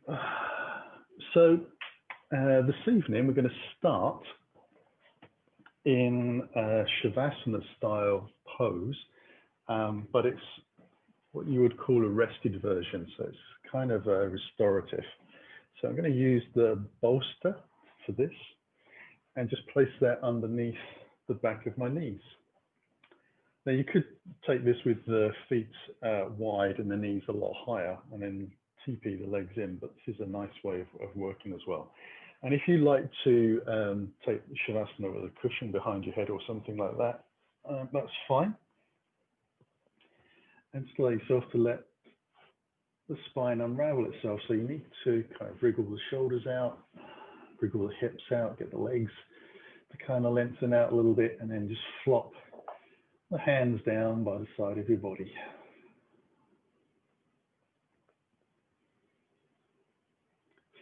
So this evening we're going to start in a Shavasana style pose, but it's what you would call a rested version. So it's kind of a restorative. So I'm going to use the bolster for this and just place that underneath the back of my knees. Now you could take this with the feet wide and the knees a lot higher and then TP the legs in, but this is a nice way of working as well. And if you like to take Shavasana with a cushion behind your head or something like that, that's fine. And just allow yourself to let the spine unravel itself. So you need to kind of wriggle the shoulders out, wriggle the hips out, get the legs to kind of lengthen out a little bit, and then just flop the hands down by the side of your body.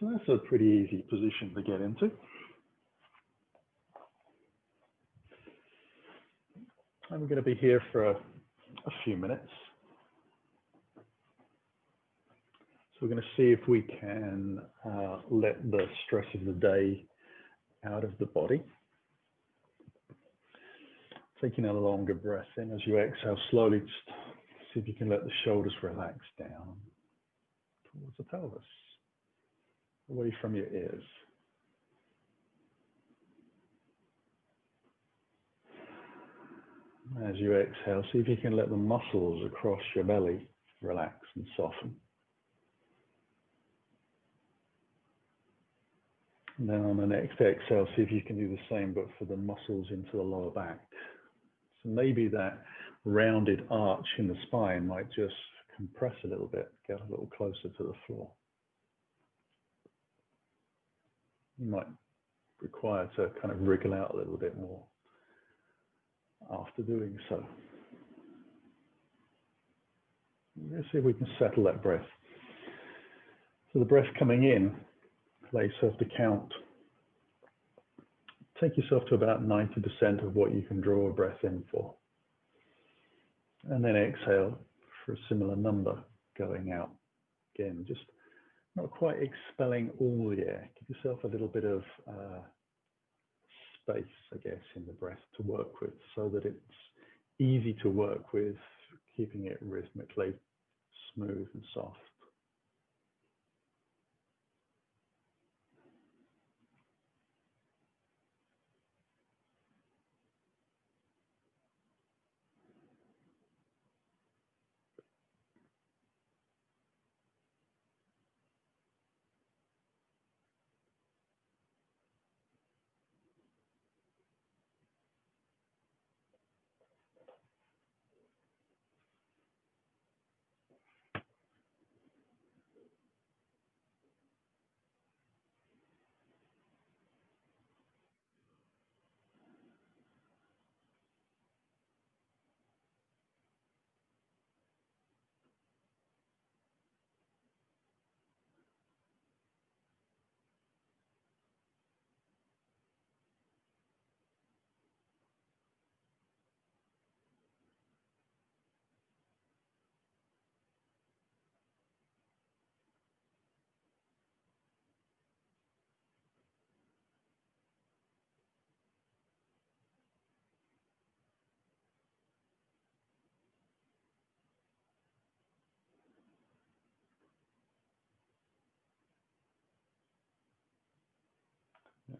So that's a pretty easy position to get into. And we're going to be here for a few minutes. So we're going to see if we can let the stress of the day out of the body. Taking a longer breath in as you exhale slowly, just see if you can let the shoulders relax down towards the pelvis, away from your ears. As you exhale, see if you can let the muscles across your belly relax and soften. And then on the next exhale, see if you can do the same, but for the muscles into the lower back. So maybe that rounded arch in the spine might just compress a little bit, get a little closer to the floor. You might require to kind of wriggle out a little bit more after doing so. Let's see if we can settle that breath. So the breath coming in, allow yourself to count. Take yourself to about 90% of what you can draw a breath in for. And then exhale for a similar number going out. Again, just not quite expelling all the air. Give yourself a little bit of space, I guess, in the breath to work with so that it's easy to work with, keeping it rhythmically smooth and soft.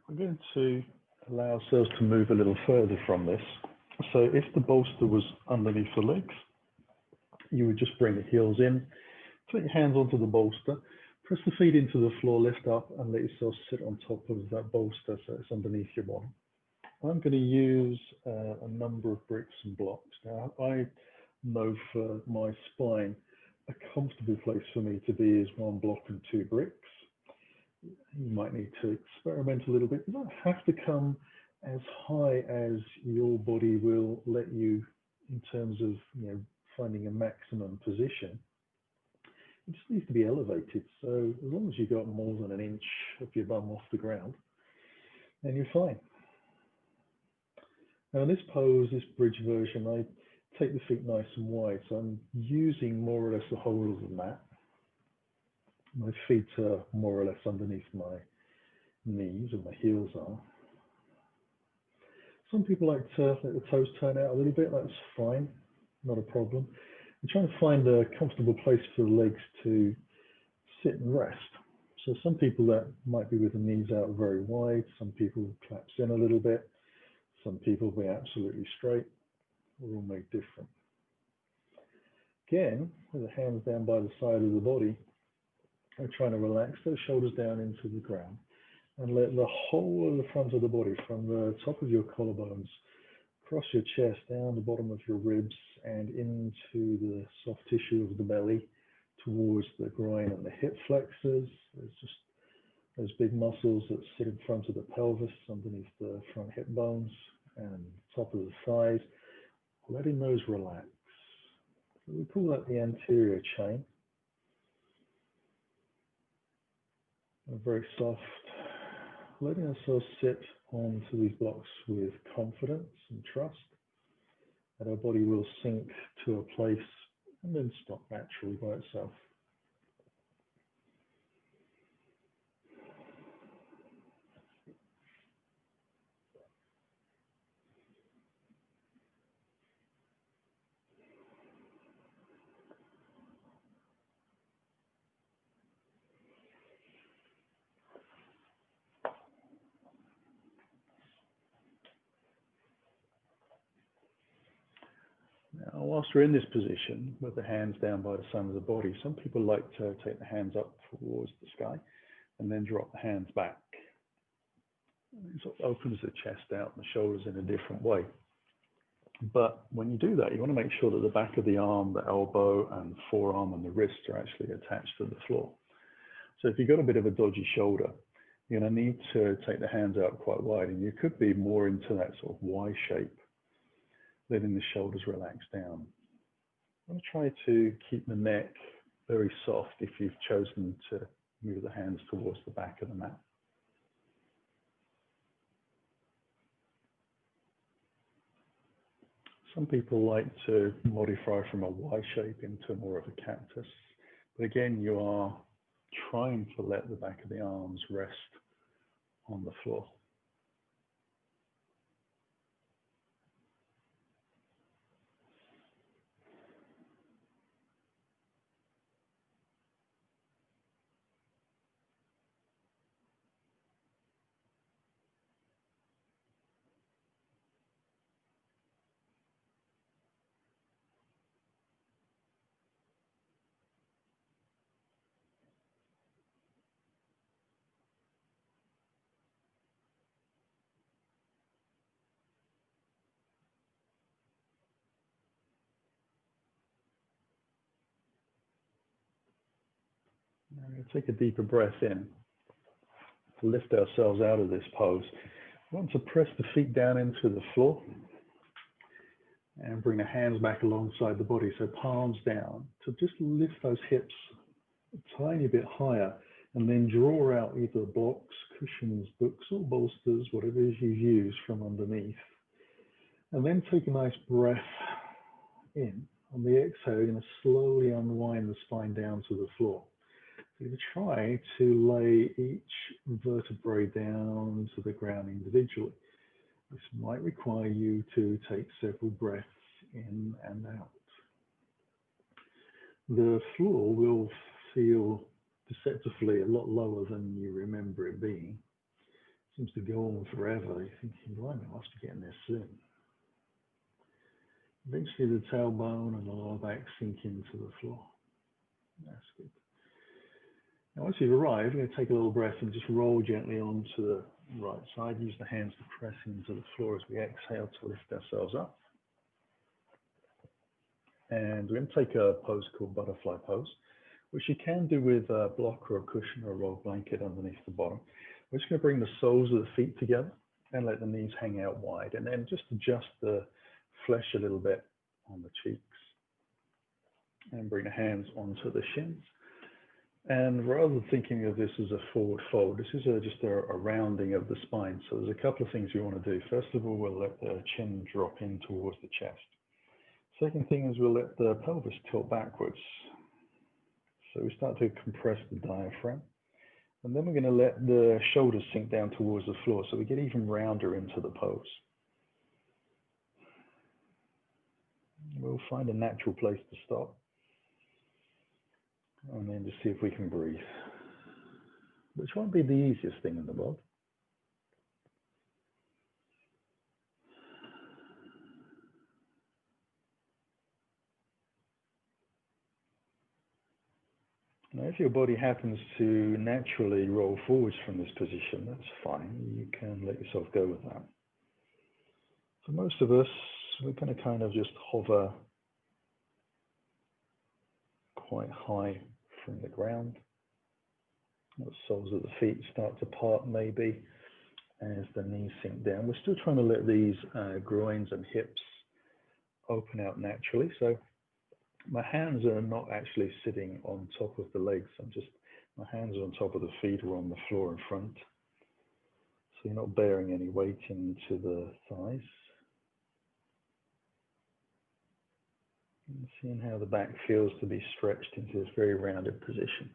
We're going to allow ourselves to move a little further from this. So if the bolster was underneath the legs, you would just bring the heels in, put your hands onto the bolster, press the feet into the floor, lift up and let yourself sit on top of that bolster so it's underneath your body. I'm going to use a number of bricks and blocks. Now, I know for my spine, a comfortable place for me to be is 1 block and 2 bricks. You might need to experiment a little bit. You don't have to come as high as your body will let you in terms of finding a maximum position. It just needs to be elevated. So as long as you've got more than 1 inch of your bum off the ground, then you're fine. Now in this pose, this bridge version, I take the feet nice and wide. So I'm using more or less the whole of the mat. My feet are more or less underneath my knees, and my heels are. Some people like to let the toes turn out a little bit. That's fine, not a problem. And try and find a comfortable place for the legs to sit and rest. So some people that might be with the knees out very wide, some people collapse in a little bit, some people be absolutely straight. We're all made different. Again, with the hands down by the side of the body, I'm trying to relax those shoulders down into the ground and let the whole of the front of the body, from the top of your collarbones, across your chest, down the bottom of your ribs, and into the soft tissue of the belly, towards the groin and the hip flexors. There's just those big muscles that sit in front of the pelvis, underneath the front hip bones, and top of the thighs, letting those relax. So we call that the anterior chain. And very soft, letting ourselves sit onto these blocks with confidence and trust that our body will sink to a place and then stop naturally by itself. Now, whilst we're in this position with the hands down by the side of the body, some people like to take the hands up towards the sky and then drop the hands back. It sort of opens the chest out and the shoulders in a different way. But when you do that, you want to make sure that the back of the arm, the elbow and the forearm and the wrists are actually attached to the floor. So if you've got a bit of a dodgy shoulder, you're going to need to take the hands out quite wide, and you could be more into that sort of Y shape, letting the shoulders relax down. I'm going to try to keep the neck very soft if you've chosen to move the hands towards the back of the mat. Some people like to modify from a Y shape into more of a cactus. But again, you are trying to let the back of the arms rest on the floor. Now we're going to take a deeper breath in to lift ourselves out of this pose. We want to press the feet down into the floor and bring the hands back alongside the body, so palms down, to just lift those hips a tiny bit higher, and then draw out either blocks, cushions, books or bolsters, whatever it is you've used, from underneath. And then take a nice breath in. On the exhale, you're going to slowly unwind the spine down to the floor. So you try to lay each vertebrae down to the ground individually. This might require you to take several breaths in and out. The floor will feel deceptively a lot lower than you remember it being. It seems to go on forever. You're thinking, blimey, I must be getting there soon. Eventually the tailbone and the lower back sink into the floor. That's good. Now once you've arrived, we're going to take a little breath and just roll gently onto the right side. Use the hands to press into the floor as we exhale to lift ourselves up. And we're going to take a pose called butterfly pose, which you can do with a block or a cushion or a rolled blanket underneath the bottom. We're just going to bring the soles of the feet together and let the knees hang out wide, and then just adjust the flesh a little bit on the cheeks and bring the hands onto the shins. And rather than thinking of this as a forward fold, this is just a rounding of the spine. So there's a couple of things you want to do. First of all, we'll let the chin drop in towards the chest. Second thing is we'll let the pelvis tilt backwards. So we start to compress the diaphragm. And then we're going to let the shoulders sink down towards the floor so we get even rounder into the pose. We'll find a natural place to stop. And then just see if we can breathe. Which won't be the easiest thing in the world. Now, if your body happens to naturally roll forwards from this position, that's fine. You can let yourself go with that. For most of us, we're going to kind of just hover quite high from the ground. The soles of the feet start to part maybe as the knees sink down. We're still trying to let these groins and hips open out naturally. So my hands are not actually sitting on top of the legs. My hands are on top of the feet or on the floor in front. So you're not bearing any weight into the thighs. And seeing how the back feels to be stretched into this very rounded position.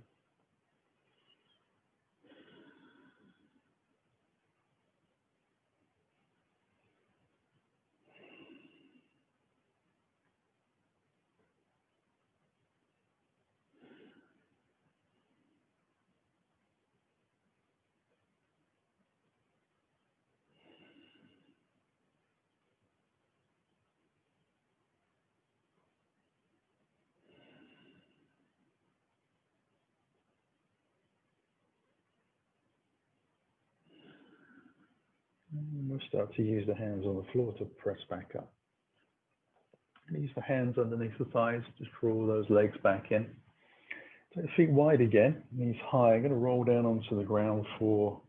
And we'll start to use the hands on the floor to press back up. Use the hands underneath the thighs, just draw those legs back in. Take the feet wide again, knees high. I'm going to roll down onto the ground for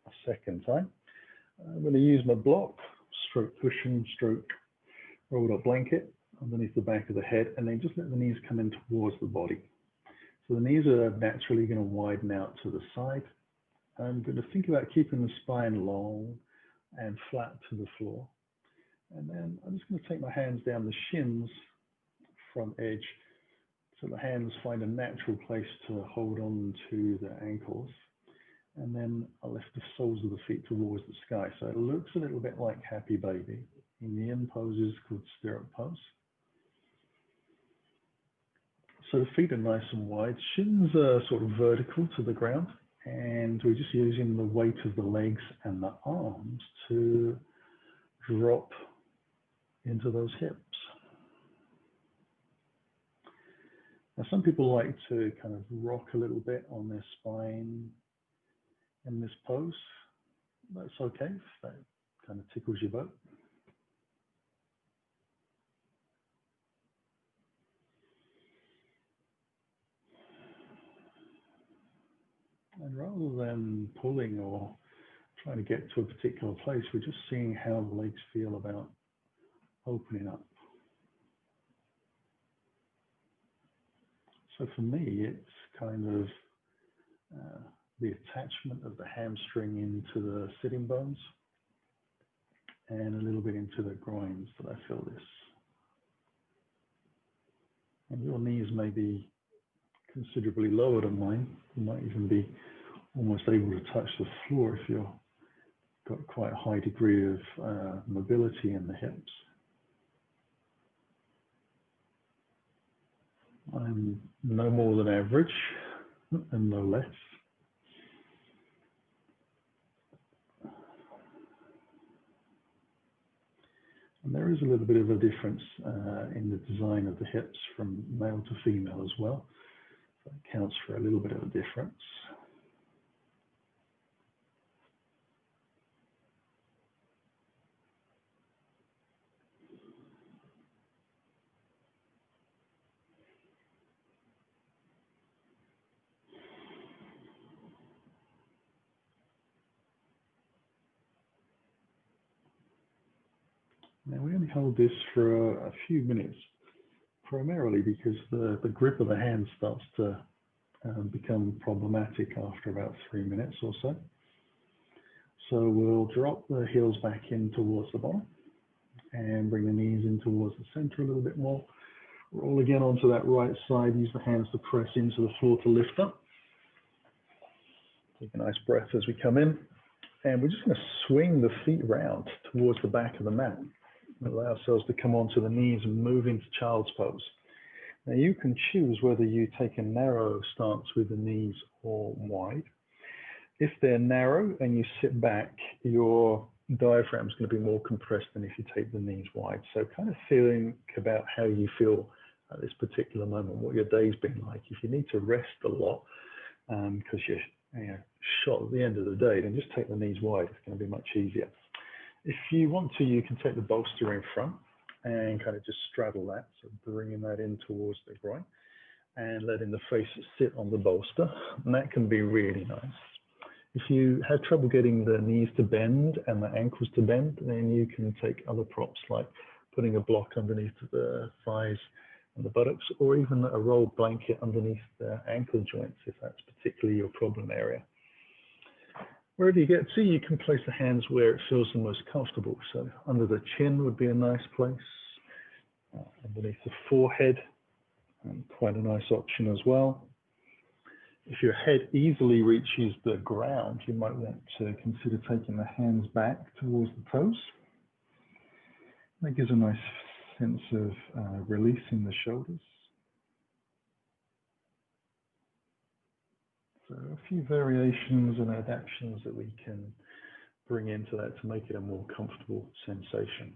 a second time. I'm going to use my block, stroke cushion, stroke rolled up blanket underneath the back of the head, and then just let the knees come in towards the body. So the knees are naturally going to widen out to the side. I'm going to think about keeping the spine long and flat to the floor. And then I'm just going to take my hands down the shins from edge so the hands find a natural place to hold on to the ankles. And then I'll lift the soles of the feet towards the sky. So it looks a little bit like Happy Baby. Indian poses called stirrup pose. So the feet are nice and wide. Shins are sort of vertical to the ground. And we're just using the weight of the legs and the arms to drop into those hips. Now, some people like to kind of rock a little bit on their spine in this pose. That's okay if that kind of tickles your boat. And rather than pulling or trying to get to a particular place, we're just seeing how the legs feel about opening up. So for me, it's kind of the attachment of the hamstring into the sitting bones and a little bit into the groins that I feel this. And your knees may be considerably lower than mine. You might even be almost able to touch the floor if you've got quite a high degree of mobility in the hips. I'm no more than average and no less. And there is a little bit of a difference in the design of the hips from male to female as well. So that counts for a little bit of a difference. Now we only hold this for a few minutes, primarily because the grip of the hand starts to become problematic after about 3 minutes or so. So we'll drop the heels back in towards the bottom and bring the knees in towards the center a little bit more. Roll again onto that right side. Use the hands to press into the floor to lift up. Take a nice breath as we come in. And we're just going to swing the feet round towards the back of the mat. Allow ourselves to come onto the knees and move into child's pose. Now you can choose whether you take a narrow stance with the knees or wide. If they're narrow and you sit back, your diaphragm is going to be more compressed than if you take the knees wide. So kind of think about how you feel at this particular moment, what your day's been like. If you need to rest a lot because you're shot at the end of the day, then just take the knees wide. It's going to be much easier. If you want to, you can take the bolster in front and kind of just straddle that, so bringing that in towards the groin and letting the face sit on the bolster, and that can be really nice. If you have trouble getting the knees to bend and the ankles to bend, then you can take other props like putting a block underneath the thighs and the buttocks, or even a rolled blanket underneath the ankle joints if that's particularly your problem area. Wherever you get to, you can place the hands where it feels the most comfortable. So under the chin would be a nice place, underneath the forehead, and quite a nice option as well. If your head easily reaches the ground, you might want to consider taking the hands back towards the toes. That gives a nice sense of releasing the shoulders. So a few variations and adaptations that we can bring into that to make it a more comfortable sensation.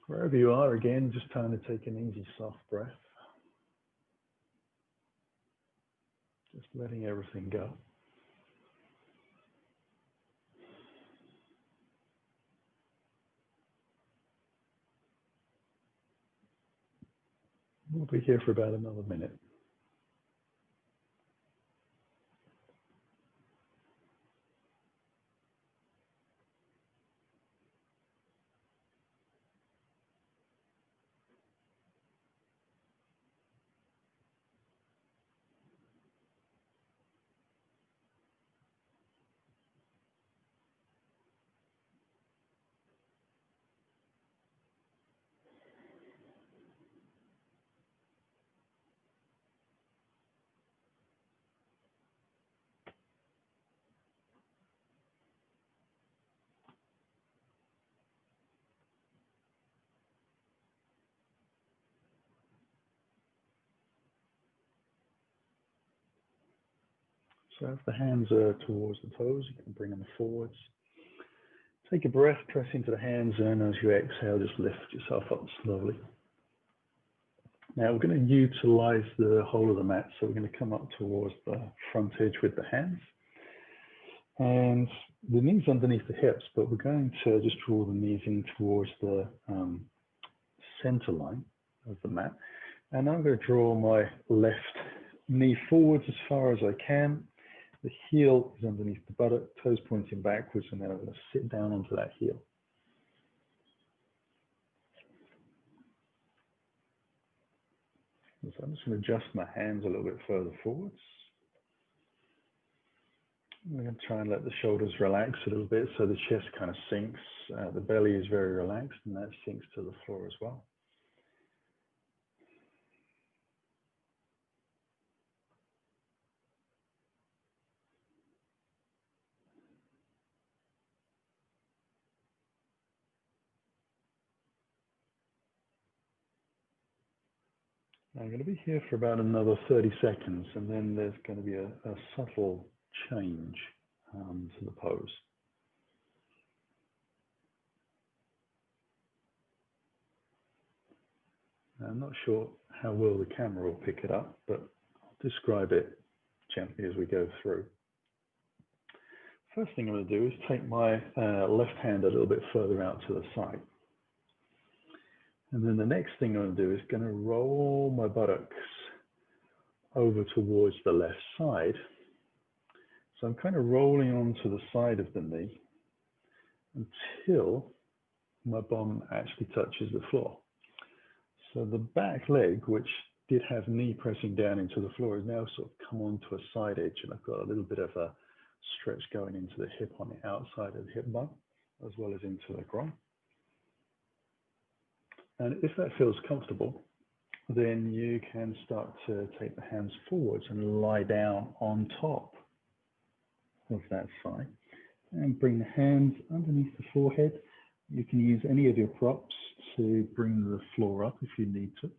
Wherever you are, again, just trying to take an easy, soft breath. Just letting everything go. We'll be here for about another minute. So if the hands are towards the toes, you can bring them forwards. Take a breath, press into the hands, and as you exhale, just lift yourself up slowly. Now we're going to utilize the whole of the mat, so we're going to come up towards the front edge with the hands. And the knees underneath the hips, but we're going to just draw the knees in towards the center line of the mat. And I'm going to draw my left knee forwards as far as I can. The heel is underneath the buttock, toes pointing backwards, and then I'm going to sit down onto that heel. So I'm just going to adjust my hands a little bit further forwards. I'm going to try and let the shoulders relax a little bit so the chest kind of sinks. The belly is very relaxed, and that sinks to the floor as well. I'm going to be here for about another 30 seconds, and then there's going to be a subtle change to the pose. I'm not sure how well the camera will pick it up, but I'll describe it gently as we go through. First thing I'm going to do is take my left hand a little bit further out to the side. And then the next thing I'm going to do is going to roll my buttocks over towards the left side. So I'm kind of rolling onto the side of the knee until my bum actually touches the floor. So the back leg, which did have knee pressing down into the floor, has now sort of come onto a side edge, and I've got a little bit of a stretch going into the hip on the outside of the hip bone, as well as into the groin. And if that feels comfortable, then you can start to take the hands forwards and lie down on top of that thigh. And bring the hands underneath the forehead. You can use any of your props to bring the floor up if you need to.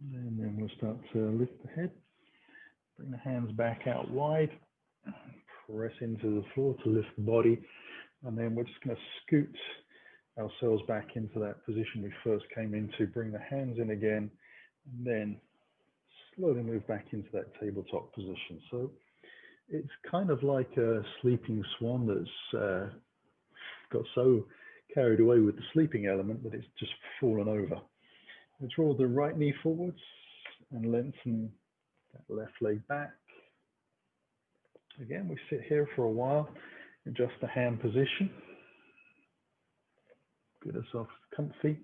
And then we'll start to lift the head. Bring the hands back out wide. Press into the floor to lift the body. And then we're just going to scoot ourselves back into that position we first came into. Bring the hands in again. And then slowly move back into that tabletop position. So it's kind of like a sleeping swan that's got so carried away with the sleeping element that it's just fallen over. Draw the right knee forwards and lengthen that left leg back. Again, we sit here for a while, adjust the hand position, get ourselves comfy.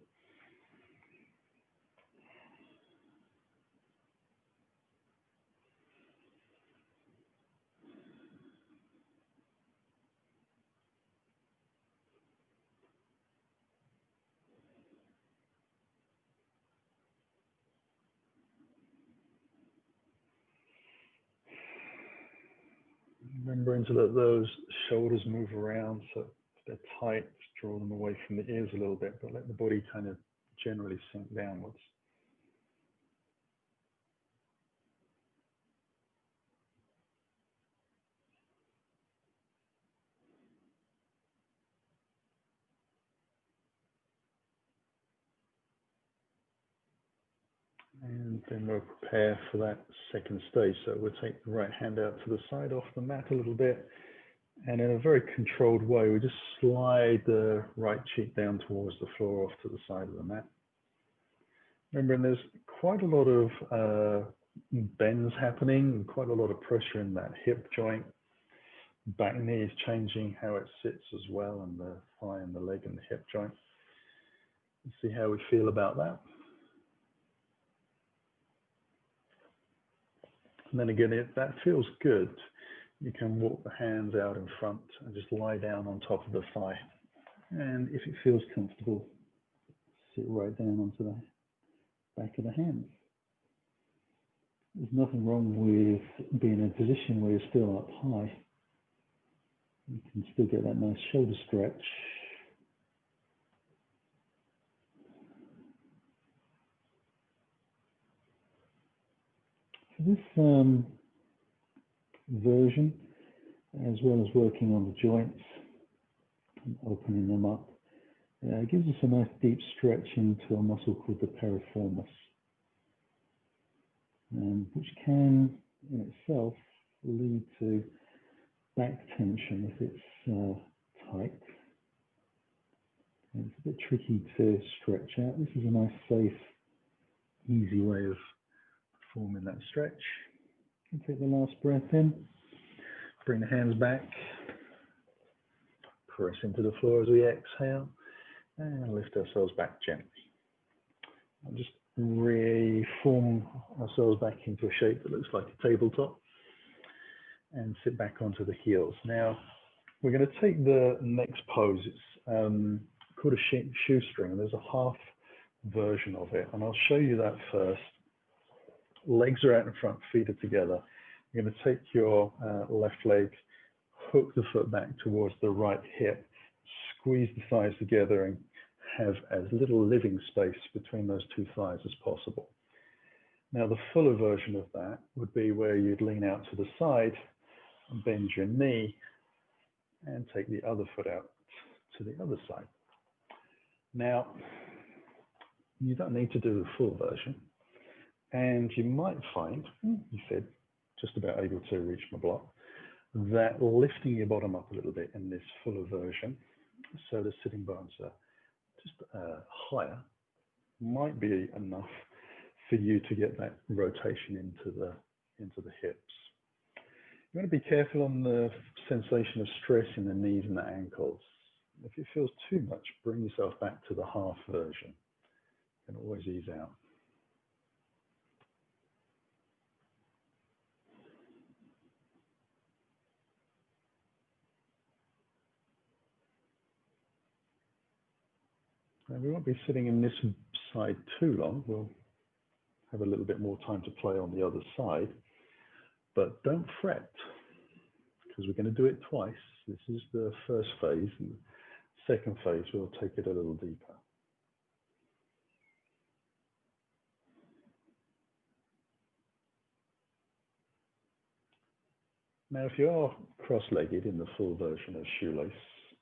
Remembering to let those shoulders move around, so if they're tight, just draw them away from the ears a little bit, but let the body kind of generally sink downwards. And then we'll prepare for that second stage. So we'll take the right hand out to the side off the mat a little bit. And in a very controlled way, we just slide the right cheek down towards the floor off to the side of the mat. Remembering there's quite a lot of bends happening and quite a lot of pressure in that hip joint. Back knee is changing how it sits as well, and the thigh and the leg and the hip joint. Let's see how we feel about that. And then again, if that feels good, you can walk the hands out in front and just lie down on top of the thigh. And if it feels comfortable, sit right down onto the back of the hands. There's nothing wrong with being in a position where you're still up high. You can still get that nice shoulder stretch. For this version, as well as working on the joints and opening them up, it gives us a nice deep stretch into a muscle called the piriformis, which can in itself lead to back tension if it's tight. And it's a bit tricky to stretch out. This is a nice, safe, easy way of performing that stretch. And take the last breath in. Bring the hands back. Press into the floor as we exhale. And lift ourselves back gently. And just reform ourselves back into a shape that looks like a tabletop. And sit back onto the heels. Now, we're going to take the next pose. It's called a shoestring. There's a half version of it, and I'll show you that first. Legs are out in front, feet are together. You're going to take your left leg, hook the foot back towards the right hip, squeeze the thighs together, and have as little living space between those two thighs as possible. Now, the fuller version of that would be where you'd lean out to the side and bend your knee and take the other foot out to the other side. Now, you don't need to do the full version. And you might find, you said, just about able to reach my block. that lifting your bottom up a little bit in this fuller version, so the sitting bones are just higher, might be enough for you to get that rotation into the hips. You want to be careful on the sensation of stress in the knees and the ankles. If it feels too much, bring yourself back to the half version. You can always ease out. And we won't be sitting in this side too long. We'll have a little bit more time to play on the other side. But don't fret, because we're going to do it twice. This is the first phase, and the second phase we'll take it a little deeper. Now, if you are cross-legged in the full version of shoelace,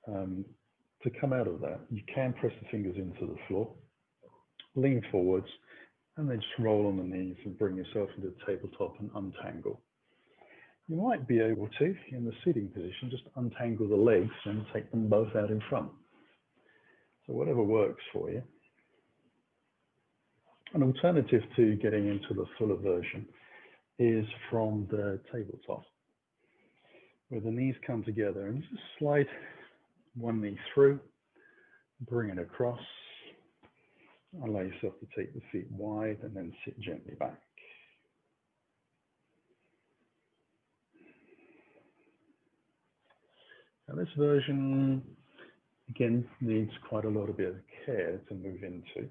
to come out of that, you can press the fingers into the floor, lean forwards, and then just roll on the knees and bring yourself into the tabletop and untangle. You might be able to, in the sitting position, just untangle the legs and take them both out in front. So whatever works for you. An alternative to getting into the fuller version is from the tabletop, where the knees come together and just slide one knee through, bring it across, allow yourself to take the feet wide and then sit gently back. Now this version, again, needs quite a lot of bit of care to move into.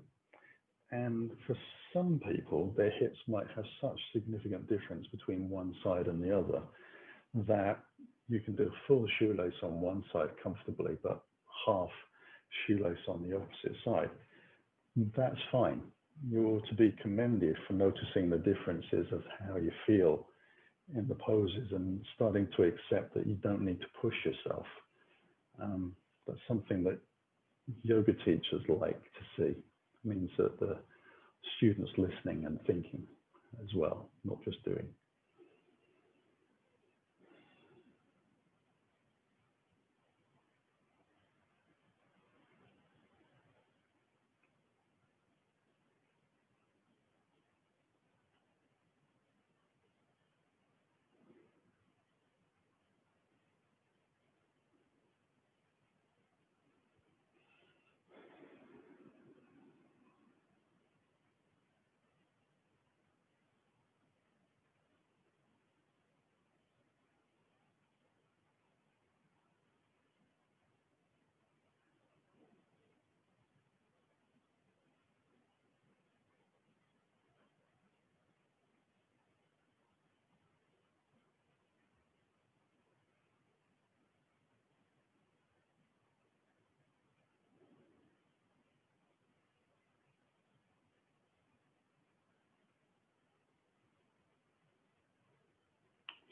And for some people, their hips might have such significant difference between one side and the other that you can do a full shoelace on one side comfortably, but half shoelace on the opposite side. That's fine. You ought to be commended for noticing the differences of how you feel in the poses and starting to accept that you don't need to push yourself. That's something that yoga teachers like to see. It means that the students listening and thinking as well, not just doing.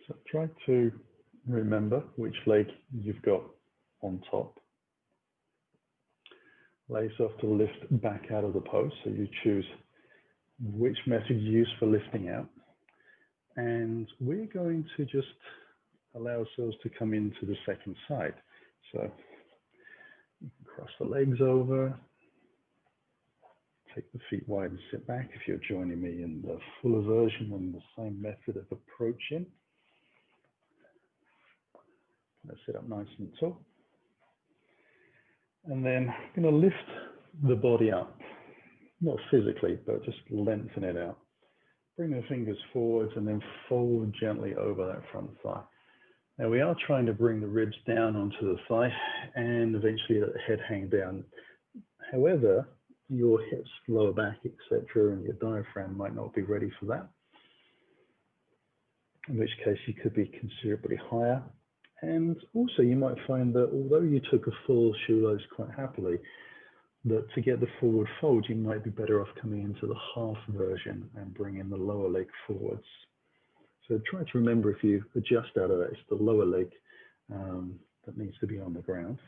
So try to remember which leg you've got on top. Allow yourself to lift back out of the pose, so you choose which method you use for lifting out. And we're going to just allow ourselves to come into the second side. So you can cross the legs over, take the feet wide and sit back if you're joining me in the fuller version and the same method of approaching. Let's sit up nice and tall. And then I'm going to lift the body up, not physically, but just lengthen it out. Bring the fingers forwards and then fold gently over that front thigh. Now we are trying to bring the ribs down onto the thigh and eventually let the head hang down. However, your hips, lower back, etc., and your diaphragm might not be ready for that, in which case you could be considerably higher. And also you might find that although you took a full shoelace quite happily, that to get the forward fold, you might be better off coming into the half version and bringing the lower leg forwards. So try to remember, if you adjust out of that, it's the lower leg that needs to be on the ground.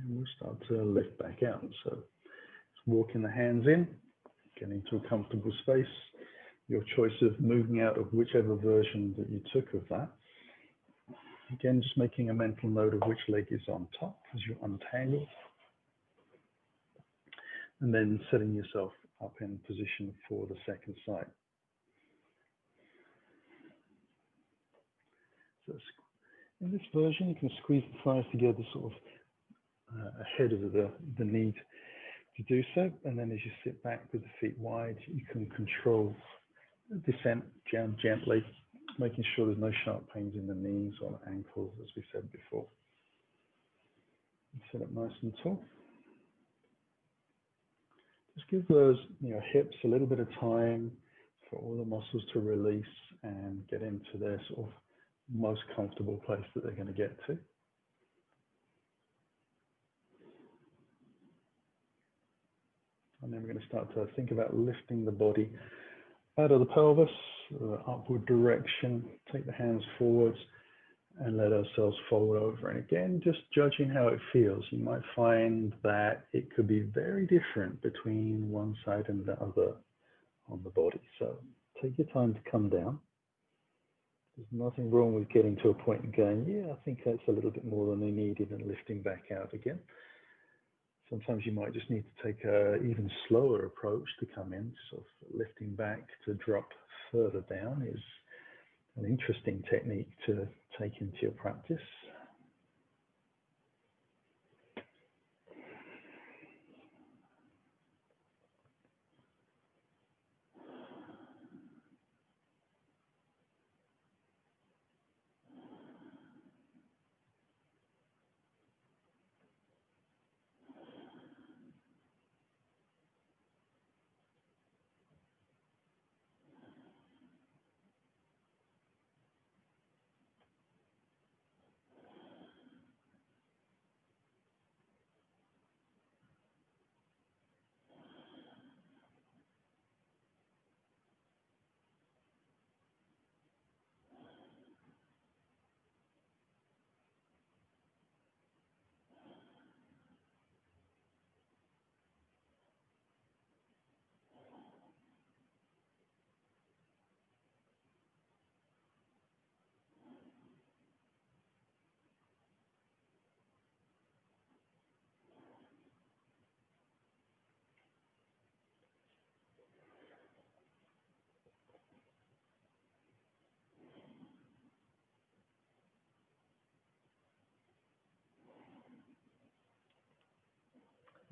And we'll start to lift back out. So walking the hands in, getting to a comfortable space, your choice of moving out of whichever version that you took of that. Again, just making a mental note of which leg is on top as you untangle. And then setting yourself up in position for the second side. So in this version, you can squeeze the thighs together sort of ahead of the need to do so. And then as you sit back with the feet wide, you can control the descent down gently, making sure there's no sharp pains in the knees or ankles, as we said before. And sit up nice and tall. Just give those hips a little bit of time for all the muscles to release and get into their sort of most comfortable place that they're going to get to. And then we're going to start to think about lifting the body out of the pelvis, upward direction, take the hands forwards and let ourselves fold over. And again, just judging how it feels. You might find that it could be very different between one side and the other on the body. So take your time to come down. There's nothing wrong with getting to a point and going, yeah, I think that's a little bit more than I needed, and lifting back out again. Sometimes you might just need to take an even slower approach to come in. Sort of lifting back to drop further down is an interesting technique to take into your practice.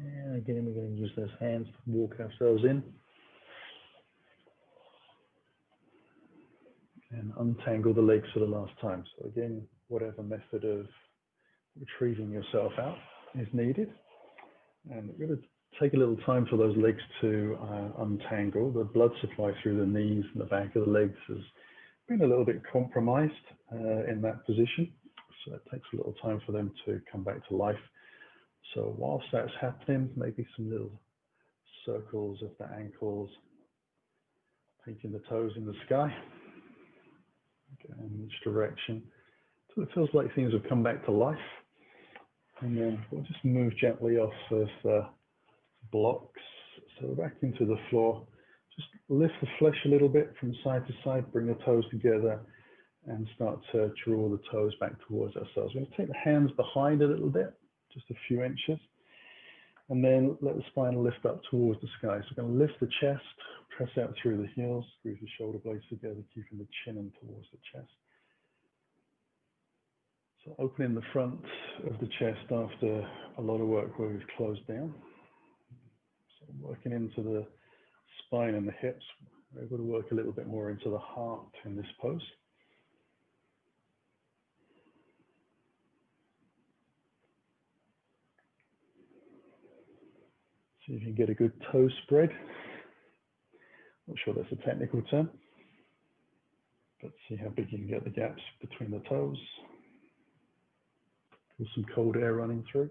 And again, we're going to use those hands to walk ourselves in and untangle the legs for the last time. So again, whatever method of retrieving yourself out is needed. And we're going to take a little time for those legs to untangle. The blood supply through the knees and the back of the legs has been a little bit compromised in that position. So it takes a little time for them to come back to life. So whilst that's happening, maybe some little circles of the ankles, painting the toes in the sky, in each direction, so it feels like things have come back to life. And then we'll just move gently off of blocks. So back into the floor, just lift the flesh a little bit from side to side, bring the toes together and start to draw the toes back towards ourselves. We're going to take the hands behind a little bit, just a few inches, and then let the spine lift up towards the sky. So we're going to lift the chest, press out through the heels, squeeze the shoulder blades together, keeping the chin in towards the chest. So opening the front of the chest after a lot of work where we've closed down. So working into the spine and the hips, we're able to work a little bit more into the heart in this pose. See if you can get a good toe spread. Not sure that's a technical term, but see how big you can get the gaps between the toes. With some cold air running through.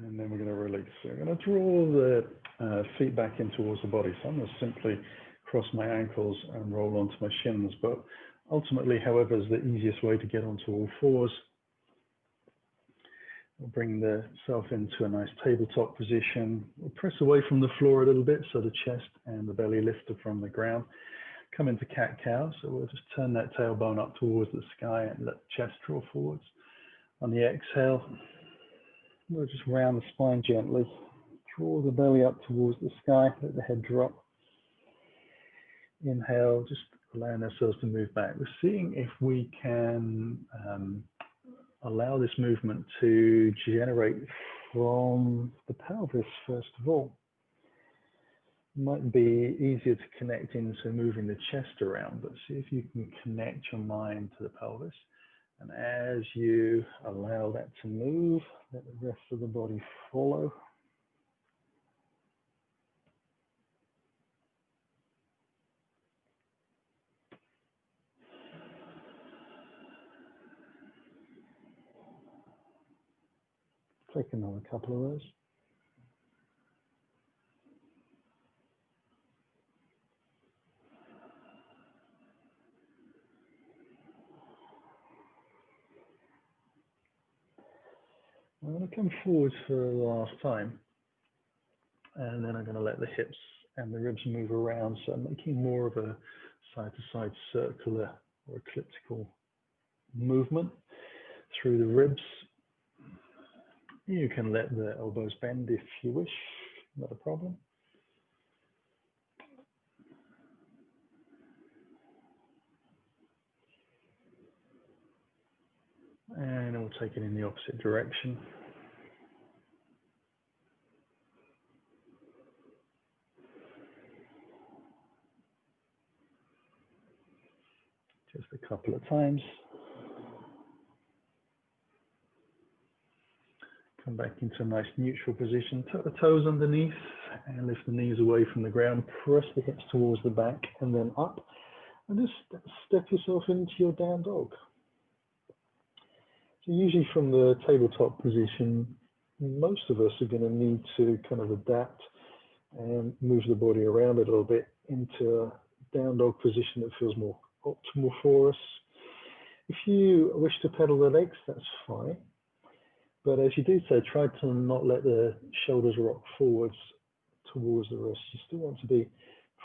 And then we're going to release. So I'm going to draw the feet back in towards the body. So I'm going to simply cross my ankles and roll onto my shins, but Ultimately, however, is the easiest way to get onto all fours. We'll bring the self into a nice tabletop position. We'll press away from the floor a little bit so the chest and the belly lift are from the ground. Come into cat-cow, so we'll just turn that tailbone up towards the sky and let the chest draw forwards. On the exhale, we'll just round the spine gently. Draw the belly up towards the sky, let the head drop. Inhale, just allowing ourselves to move back. We're seeing if we can allow this movement to generate from the pelvis, first of all. It might be easier to connect into moving the chest around, but see if you can connect your mind to the pelvis. And as you allow that to move, let the rest of the body follow. Take another couple of those. I'm going to come forward for the last time, and then I'm going to let the hips and the ribs move around, so I'm making more of a side-to-side circular or elliptical movement through the ribs. You can let the elbows bend if you wish, not a problem. And we'll take it in the opposite direction. Just a couple of times. Come back into a nice neutral position. Tuck the toes underneath and lift the knees away from the ground. Press the hips towards the back and then up. And just step yourself into your down dog. So usually from the tabletop position, most of us are going to need to kind of adapt and move the body around a little bit into a down dog position that feels more optimal for us. If you wish to pedal the legs, that's fine. But as you do so, try to not let the shoulders rock forwards towards the wrist. You still want to be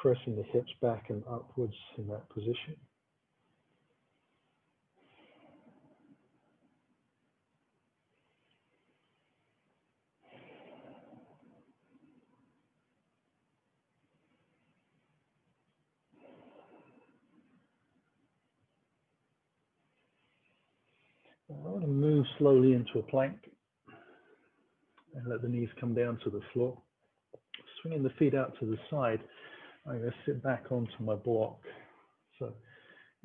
pressing the hips back and upwards in that position. I want to move slowly into a plank and let the knees come down to the floor. Swinging the feet out to the side, I'm going to sit back onto my block. So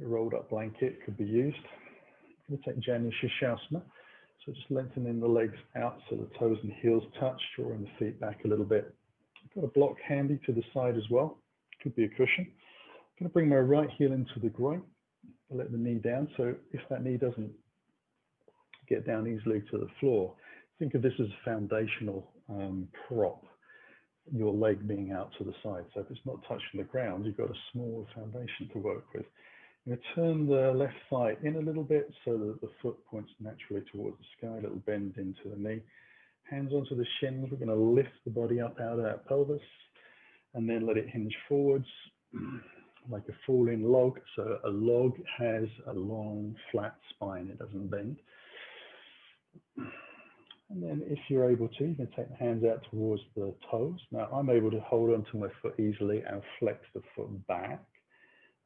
a rolled up blanket could be used. I'm going to take Janu Shirshasana. So just lengthening the legs out so the toes and heels touch, drawing the feet back a little bit. I've got a block handy to the side as well. Could be a cushion. I'm going to bring my right heel into the groin. Let the knee down. So if that knee doesn't get down easily to the floor, think of this as a foundational prop, your leg being out to the side. So if it's not touching the ground, you've got a small foundation to work with. I'm going to turn the left thigh in a little bit so that the foot points naturally towards the sky, a little bend into the knee. Hands onto the shins. We're going to lift the body up out of that pelvis and then let it hinge forwards like a falling log. So a log has a long, flat spine. It doesn't bend. And then if you're able to, you can take the hands out towards the toes. Now I'm able to hold onto my foot easily and flex the foot back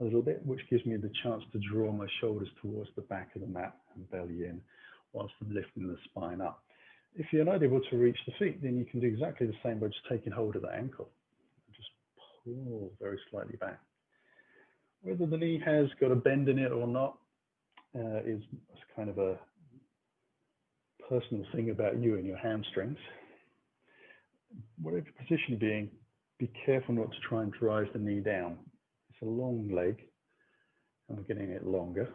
a little bit, which gives me the chance to draw my shoulders towards the back of the mat and belly in whilst I'm lifting the spine up. If you're not able to reach the feet, then you can do exactly the same by just taking hold of the ankle. Just pull very slightly back. Whether the knee has got a bend in it or not is kind of a personal thing about you and your hamstrings. Whatever position you're being, be careful not to try and drive the knee down. It's a long leg, and we're getting it longer.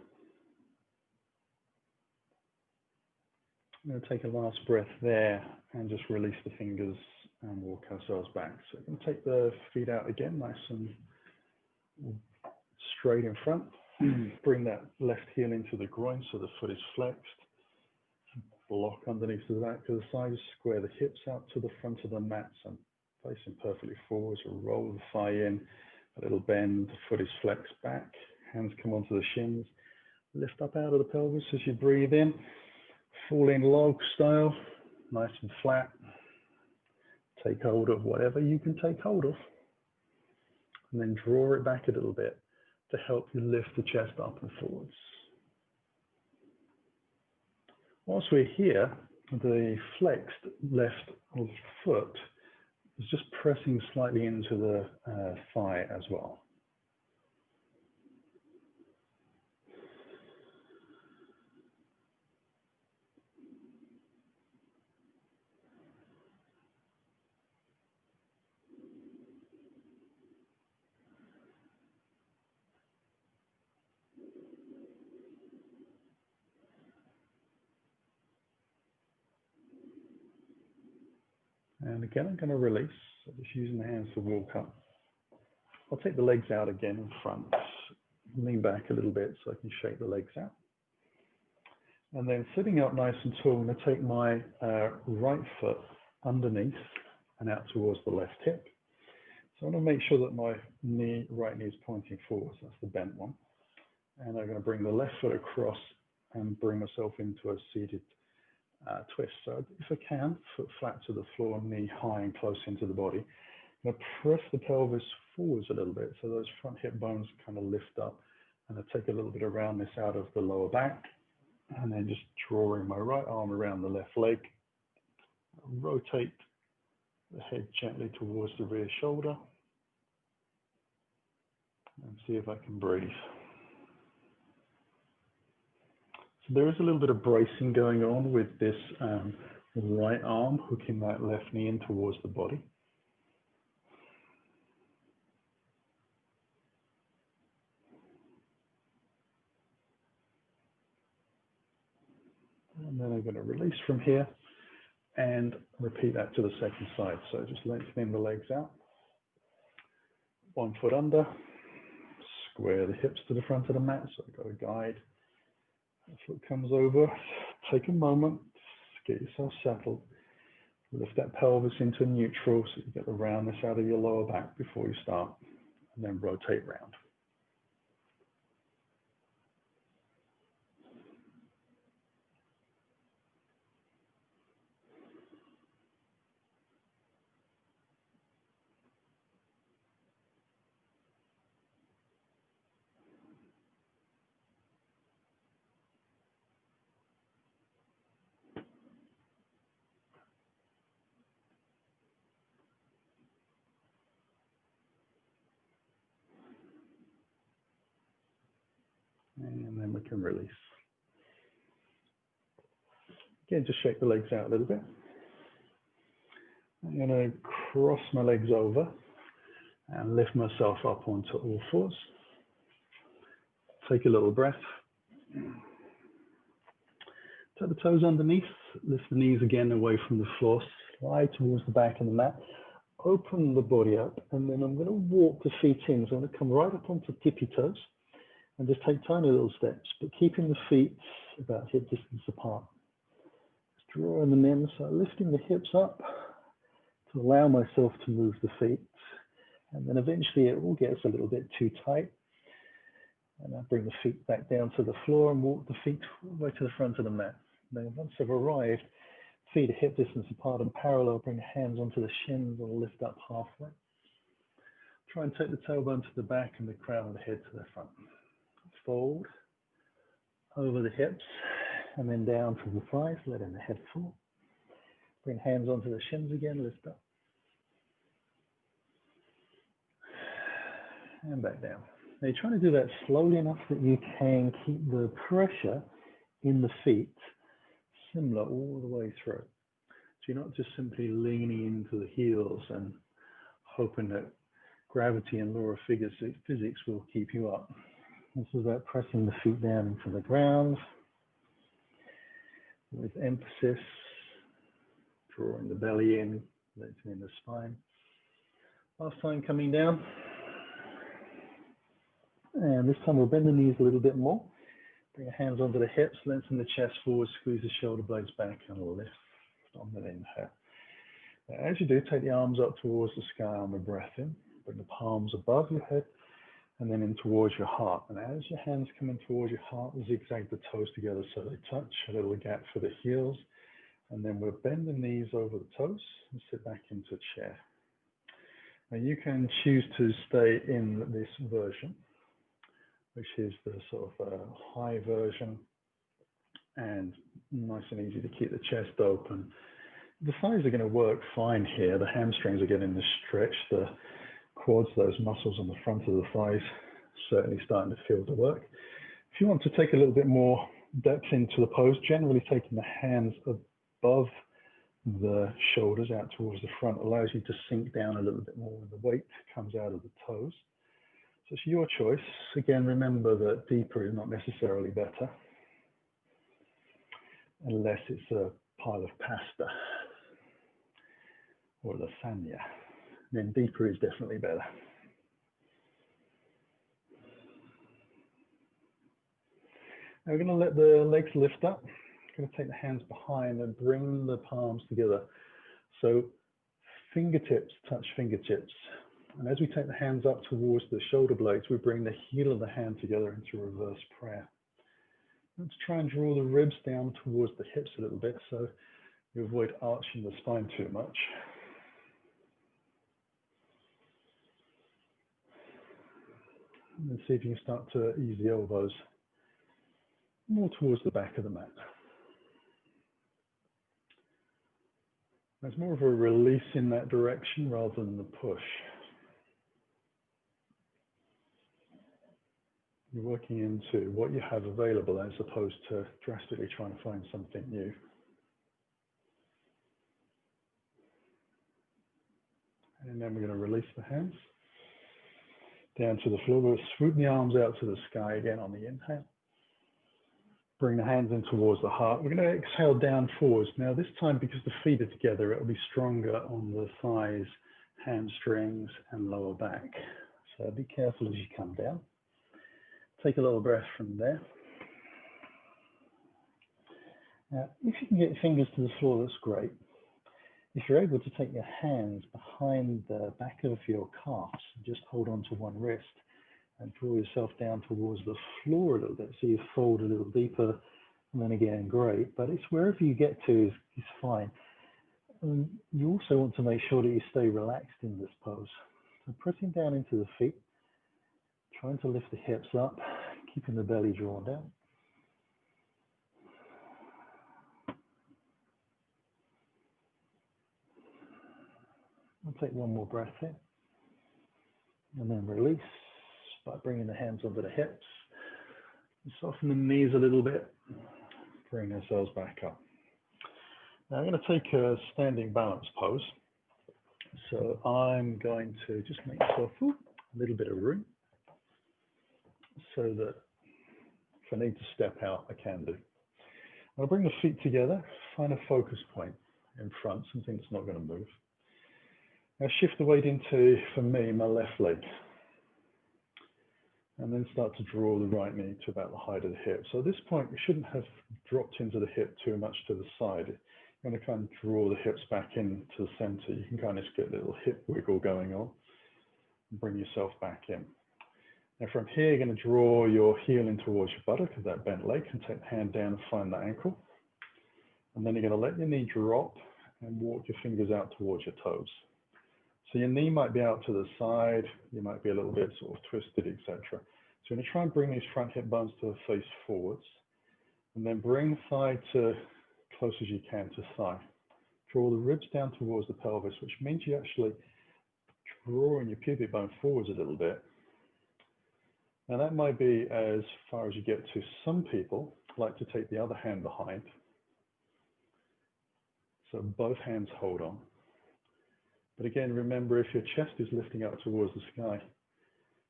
I'm going to take a last breath there and just release the fingers and walk ourselves back. So we're going to take the feet out again, nice and straight in front. Bring that left heel into the groin so the foot is flexed. Block underneath the back to the side. Square the hips out to the front of the mat and facing perfectly forwards. Roll the thigh in, a little bend. The foot is flexed back. Hands come onto the shins. Lift up out of the pelvis as you breathe in. Fall in log style, nice and flat. Take hold of whatever you can take hold of. And then draw it back a little bit to help you lift the chest up and forwards. Whilst we're here, the flexed left foot is just pressing slightly into the thigh as well. And again, I'm going to release, so just using the hands to walk up. I'll take the legs out again in front, lean back a little bit so I can shake the legs out. And then sitting up nice and tall, I'm going to take my right foot underneath and out towards the left hip. So I'm going to make sure that my right knee is pointing forwards, that's the bent one. And I'm going to bring the left foot across and bring myself into a seated twist. So if I can, foot flat to the floor, knee high and close into the body. I'm going to press the pelvis forwards a little bit so those front hip bones kind of lift up, and I take a little bit of roundness out of the lower back, and then just drawing my right arm around the left leg. Rotate the head gently towards the rear shoulder and see if I can breathe. So there is a little bit of bracing going on with this right arm, hooking that left knee in towards the body. And then I'm going to release from here and repeat that to the second side. So just lengthening the legs out. One foot under, square the hips to the front of the mat, so I've got a guide. The foot comes over, take a moment, get yourself settled. Lift that pelvis into neutral so you get the roundness out of your lower back before you start, and then rotate round. And then we can release. Again, just shake the legs out a little bit. I'm going to cross my legs over and lift myself up onto all fours. Take a little breath. Tuck the toes underneath, lift the knees again away from the floor, slide towards the back of the mat, open the body up, and then I'm going to walk the feet in. So I'm going to come right up onto tippy toes and just take tiny little steps, but keeping the feet about hip distance apart. Just drawing them in, so lifting the hips up to allow myself to move the feet. And then eventually it all gets a little bit too tight. And I bring the feet back down to the floor and walk the feet all the way to the front of the mat. Then once I've arrived, feet are hip distance apart and parallel, bring the hands onto the shins and lift up halfway. Try and take the tailbone to the back and the crown of the head to the front. Fold over the hips and then down to the thighs, letting the head fall. Bring hands onto the shins again, lift up. And back down. Now you're trying to do that slowly enough that you can keep the pressure in the feet similar all the way through. So you're not just simply leaning into the heels and hoping that gravity and law of physics will keep you up. This is about pressing the feet down into the ground with emphasis, drawing the belly in, lengthening the spine. Last time coming down. And this time we'll bend the knees a little bit more. Bring your hands onto the hips, lengthen the chest forward, squeeze the shoulder blades back and lift on the inhale. As you do, take the arms up towards the sky on the breath in. Bring the palms above your head and then in towards your heart. And as your hands come in towards your heart, zigzag the toes together so they touch, a little gap for the heels. And then we'll bend the knees over the toes and sit back into chair. Now you can choose to stay in this version, which is the sort of high version, and nice and easy to keep the chest open. The thighs are going to work fine here. The hamstrings are getting the stretch. The quads, those muscles on the front of the thighs, certainly starting to feel the work. If you want to take a little bit more depth into the pose, generally taking the hands above the shoulders out towards the front allows you to sink down a little bit more when the weight comes out of the toes. So it's your choice. Again, remember that deeper is not necessarily better, unless it's a pile of pasta or lasagna. Then deeper is definitely better. Now we're going to let the legs lift up. Going to take the hands behind and bring the palms together. So fingertips touch fingertips. And as we take the hands up towards the shoulder blades, we bring the heel of the hand together into reverse prayer. Let's try and draw the ribs down towards the hips a little bit so you avoid arching the spine too much. And then see if you can start to ease the elbows more towards the back of the mat. There's more of a release in that direction rather than the push. You're working into what you have available as opposed to drastically trying to find something new. And then we're going to release the hands down to the floor. We'll swoop the arms out to the sky again on the inhale. Bring the hands in towards the heart. We're going to exhale down forwards. Now this time, because the feet are together, it will be stronger on the thighs, hamstrings, and lower back. So be careful as you come down. Take a little breath from there. Now, if you can get your fingers to the floor, that's great. If you're able to take your hands behind the back of your calves, just hold on to one wrist and draw yourself down towards the floor a little bit. So you fold a little deeper, and then again, great. But it's wherever you get to is fine. And you also want to make sure that you stay relaxed in this pose. So pressing down into the feet, trying to lift the hips up, keeping the belly drawn down. I'll take one more breath in, and then release by bringing the hands under the hips. Soften the knees a little bit, bring ourselves back up. Now I'm going to take a standing balance pose. So I'm going to just make myself a little bit of room so that if I need to step out, I can do. I'll bring the feet together, find a focus point in front, something that's not going to move. Now shift the weight into, for me, my left leg. And then start to draw the right knee to about the height of the hip. So at this point, we shouldn't have dropped into the hip too much to the side. You're going to kind of draw the hips back into the center. You can kind of just get a little hip wiggle going on and bring yourself back in. Now from here, you're going to draw your heel in towards your buttock of that bent leg and take the hand down and find the ankle. And then you're going to let your knee drop and walk your fingers out towards your toes. So your knee might be out to the side, you might be a little bit sort of twisted, etc. So you're going to try and bring these front hip bones to the face forwards, and then bring thigh to close as you can to thigh. Draw the ribs down towards the pelvis, which means you actually drawing your pubic bone forwards a little bit. Now that might be as far as you get to. Some people like to take the other hand behind. So both hands hold on. But again, remember, if your chest is lifting up towards the sky,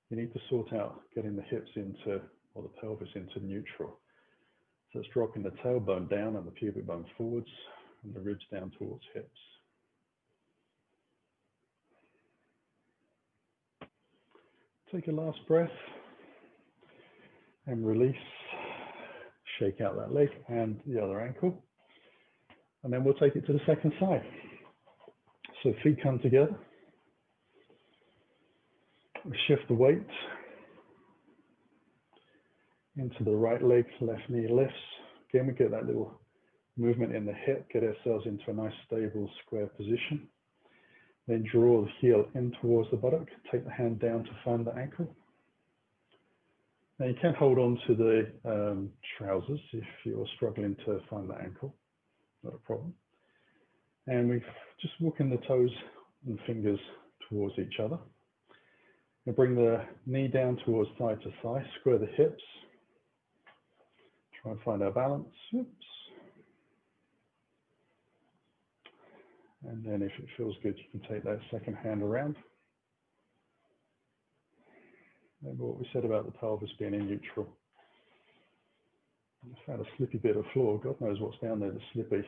you need to sort out getting the hips into, or the pelvis into neutral. So it's dropping the tailbone down and the pubic bone forwards and the ribs down towards hips. Take a last breath. and release. Shake out that leg and the other ankle. And then we'll take it to the second side. So feet come together. We shift the weight into the right leg, left knee lifts. Again, we get that little movement in the hip, get ourselves into a nice stable square position. Then draw the heel in towards the buttock, take the hand down to find the ankle. Now you can hold on to the trousers if you're struggling to find the ankle, not a problem. And we just walking the toes and fingers towards each other. We'll bring the knee down towards thigh to thigh, square the hips. Try and find our balance. Oops. And then if it feels good, you can take that second hand around. Remember what we said about the pelvis being in neutral. I found a slippy bit of floor. God knows what's down there that's slippy.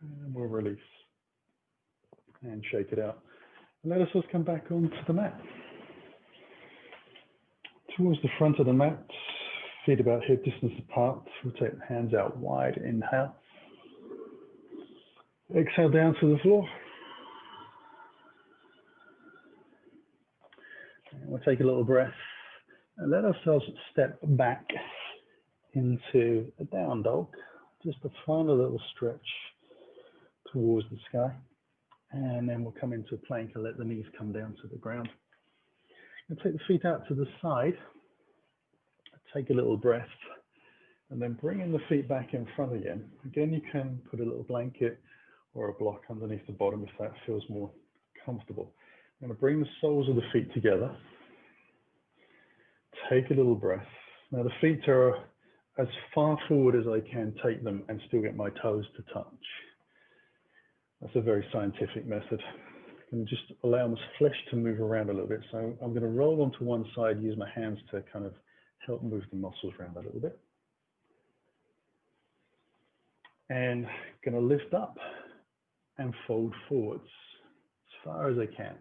And we'll release and shake it out. And let us just come back onto the mat. Towards the front of the mat, feet about hip distance apart. We'll take the hands out wide, inhale. Exhale down to the floor. And we'll take a little breath and let ourselves step back into a down dog. Just a final little stretch towards the sky. And then we'll come into a plank and let the knees come down to the ground. And take the feet out to the side. Take a little breath. And then bringing the feet back in front again. Again, you can put a little blanket or a block underneath the bottom if that feels more comfortable. I'm going to bring the soles of the feet together. Take a little breath. Now the feet are as far forward as I can take them and still get my toes to touch. That's a very scientific method. And just allow my flesh to move around a little bit. So I'm going to roll onto one side, use my hands to kind of help move the muscles around a little bit. And going to lift up and fold forwards as far as I can.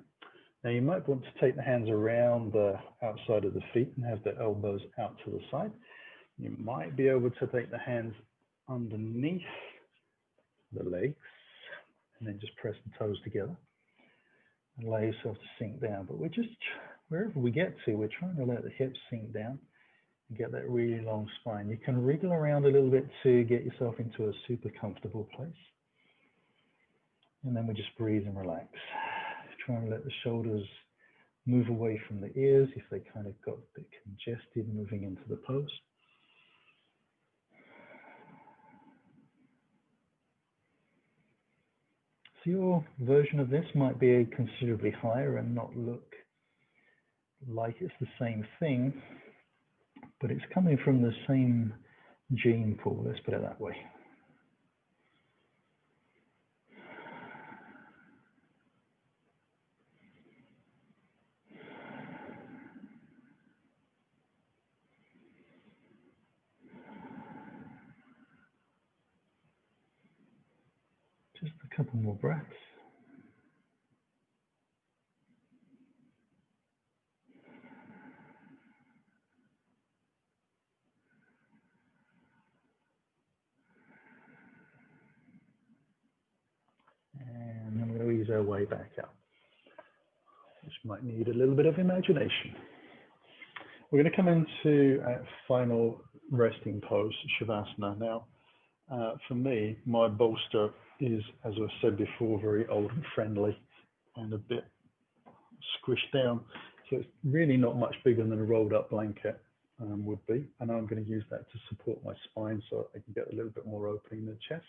Now you might want to take the hands around the outside of the feet and have the elbows out to the side. You might be able to take the hands underneath the legs and then just press the toes together and allow yourself to sink down. But we're just, wherever we get to, we're trying to let the hips sink down and get that really long spine. You can wriggle around a little bit to get yourself into a super comfortable place. And then we just breathe and relax. Try and let the shoulders move away from the ears if they kind of got a bit congested moving into the pose. So your version of this might be considerably higher and not look like it's the same thing, but it's coming from the same gene pool, let's put it that way. Just a couple more breaths. And then we're going to ease our way back out, which might need a little bit of imagination. We're going to come into a final resting pose, Shavasana. Now, for me, my bolster is, as I've said before, very old and friendly and a bit squished down. So it's really not much bigger than a rolled up blanket would be. And I'm going to use that to support my spine so I can get a little bit more opening in the chest.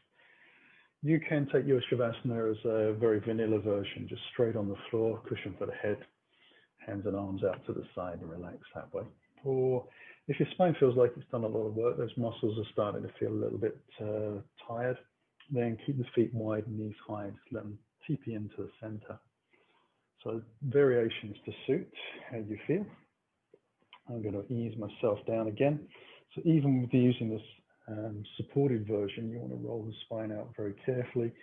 You can take your Shavasana as a very vanilla version, just straight on the floor, cushion for the head, hands and arms out to the side and relax that way. Or if your spine feels like it's done a lot of work, those muscles are starting to feel a little bit tired, then keep the feet wide, knees high, just let them TP into the center. So variations to suit how you feel. I'm going to ease myself down again. So even with using this supported version, you want to roll the spine out very carefully.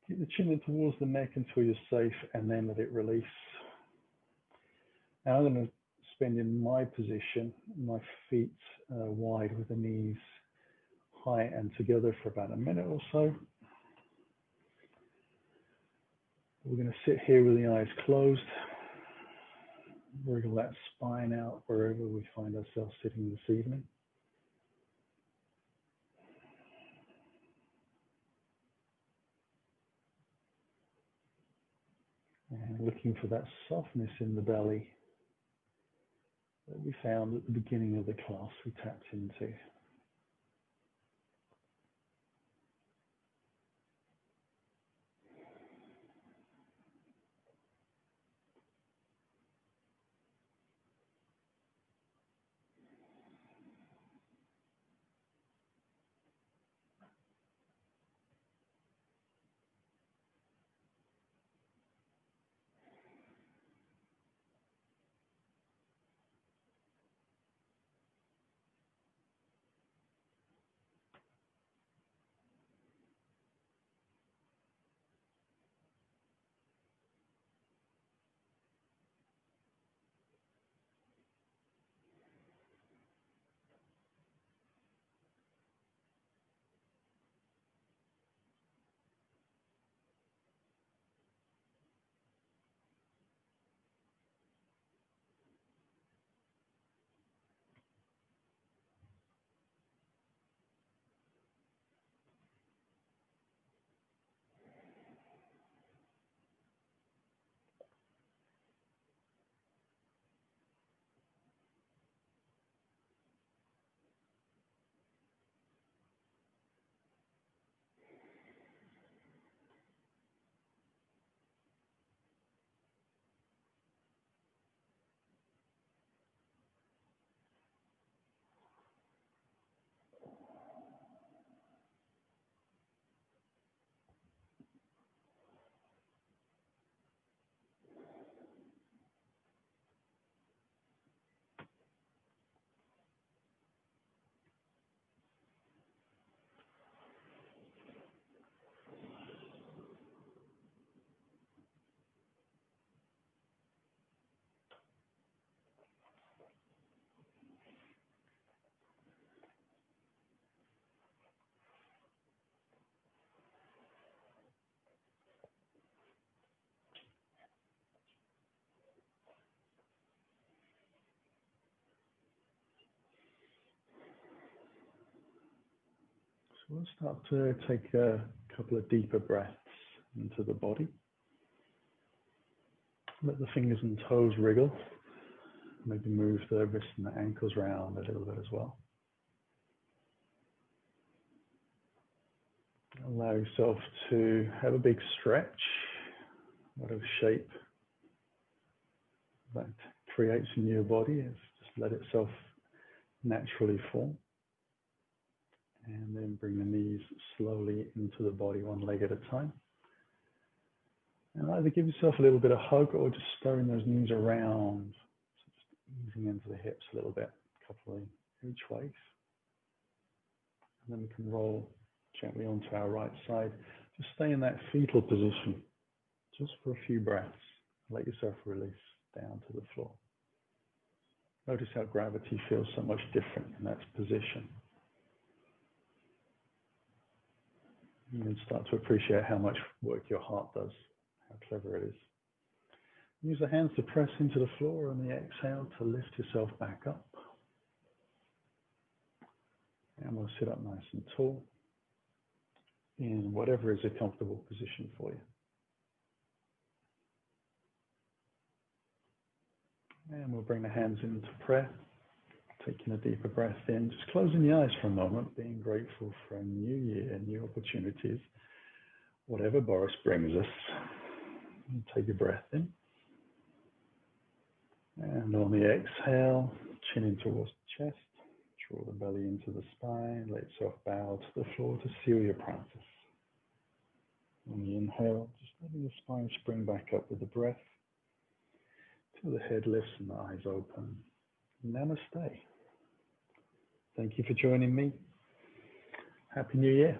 Keep the chin in towards the neck until you're safe, and then let it release. Now I'm going to spend in my position, my feet wide with the knees high and together for about a minute or so. We're going to sit here with the eyes closed. Wriggle that spine out wherever we find ourselves sitting this evening. And looking for that softness in the belly that we found at the beginning of the class we tapped into. So we'll start to take a couple of deeper breaths into the body. Let the fingers and toes wriggle. Maybe move the wrists and the ankles around a little bit as well. Allow yourself to have a big stretch, whatever shape that creates in your body. Is just let itself naturally form. And then bring the knees slowly into the body, one leg at a time. And either give yourself a little bit of hug or just stirring those knees around. So just easing into the hips a little bit, a couple of each ways. And then we can roll gently onto our right side. Just stay in that fetal position, just for a few breaths. Let yourself release down to the floor. Notice how gravity feels so much different in that position. You can start to appreciate how much work your heart does, how clever it is. Use the hands to press into the floor on the exhale to lift yourself back up. And we'll sit up nice and tall in whatever is a comfortable position for you. And we'll bring the hands into prayer, taking a deeper breath in, just closing the eyes for a moment, being grateful for a new year, new opportunities, whatever Boris brings us. And take a breath in. And on the exhale, chin in towards the chest, draw the belly into the spine, let yourself bow to the floor to seal your practice. On the inhale, just letting the spine spring back up with the breath. So the head lifts and the eyes open. Namaste. Thank you for joining me. Happy New Year.